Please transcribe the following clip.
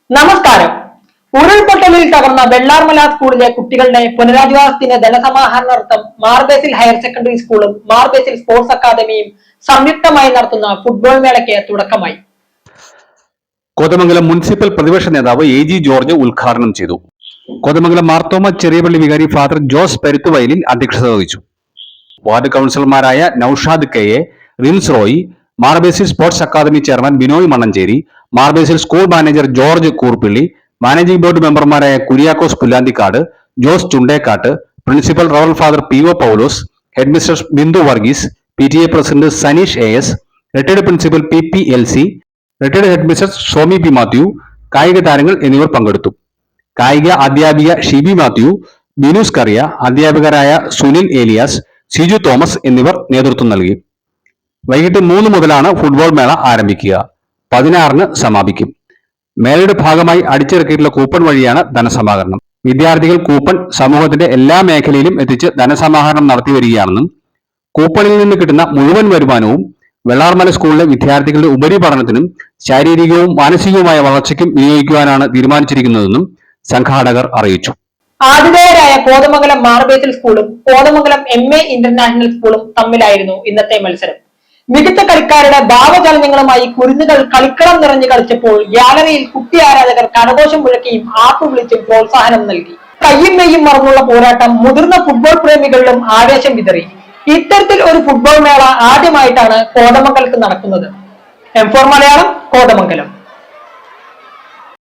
നമസ്കാരം. ഉരുൾപൊട്ടലിൽ തകർന്ന വെള്ളാർമല സ്കൂളിലെ കുട്ടികളുടെ പുനരധിവാസത്തിന് ധനസമാഹരണാർത്ഥം മാർബേസിൽ ഹയർ സെക്കൻഡറി സ്കൂളും മാർബേസിൽ സ്പോർട്സ് അക്കാദമിയും സംയുക്തമായി നടത്തുന്ന ഫുട്ബോൾ മേളയ്ക്ക് തുടക്കമായി. കോതമംഗലം മുനിസിപ്പൽ പ്രതിപക്ഷ നേതാവ് AG ജോർജ് ഉദ്ഘാടനം ചെയ്തു. കോതമംഗലം മാർത്തോമ ചെറിയപള്ളി വികാരി ഫാദർ ജോസ് പരുത്തുവയലിൽ അധ്യക്ഷത വഹിച്ചു. വാർഡ് കൗൺസിലർമാരായ Naushad KA, Rins Roy, Mar Basil sports academy chairman Binoy Mannancheri, Mar Basil school manager George Koorppilly, managing board മെമ്പർമാരായ Kuriakose Pullanthikkad, Jose Chundekkatt, principal rev father PO Paulose, head mister Bindu Varghese, PTA president Saneesh AS, retired principal PPLC, retired head mister Somi P. Mathew, കായിക താരങ്ങൾ എന്നിവർ പങ്കെടുത്തു. കായിക അധ്യാപിക ഷിബി മാത്യു, ബിനൂസ് കറിയ, അധ്യാപകരായ സുനിൽ ഏലിയാസ്, സിജു തോമസ് എന്നിവർ നേതൃത്വം നൽകി. വൈകിട്ട് 3 മുതലാണ് ഫുട്ബോൾ മേള ആരംഭിക്കുക. 16-ന് സമാപിക്കും. മേളയുടെ ഭാഗമായി അടിച്ചിറക്കിയിട്ടുള്ള കൂപ്പൺ വഴിയാണ് ധനസമാഹരണം. വിദ്യാർത്ഥികൾ കൂപ്പൺ സമൂഹത്തിന്റെ എല്ലാ മേഖലയിലും എത്തിച്ച് ധനസമാഹരണം നടത്തി വരികയാണെന്നും കൂപ്പണിൽ നിന്ന് കിട്ടുന്ന മുഴുവൻ വരുമാനവും വെള്ളാർമല സ്കൂളിലെ വിദ്യാർത്ഥികളുടെ ഉപരിപഠനത്തിനും ശാരീരികവും മാനസികവുമായ വളർച്ചയ്ക്കും വിനിയോഗിക്കുവാനാണ് തീരുമാനിച്ചിരിക്കുന്നതെന്നും സംഘാടകർ അറിയിച്ചു. ആതിഥേയരായ കോതമംഗലം മാർബേസിൽ സ്കൂളും കോതമംഗലം MA ഇന്റർനാഷണൽ സ്കൂളും തമ്മിലായിരുന്നു ഇന്നത്തെ മത്സരം. മികച്ച കളിക്കാരുടെ ഭാവചലനങ്ങളുമായി കുരുന്നുകൾ കളിക്കളം നിറഞ്ഞു കളിച്ചപ്പോൾ ഗ്യാലറിയിൽ കുട്ടി ആരാധകർ കരഘോഷം മുഴക്കിയും ആർപ്പു വിളിച്ചും പ്രോത്സാഹനം നൽകി. കയ്യും മെയ്യും മറന്നുള്ള പോരാട്ടം മുതിർന്ന ഫുട്ബോൾ പ്രേമികളിലും ആവേശം വിതറി. ഇത്തരത്തിൽ ഒരു ഫുട്ബോൾ മേള ആദ്യമായിട്ടാണ് കോതമംഗലത്ത് നടക്കുന്നത്. M4 മലയാളം, കോതമംഗലം.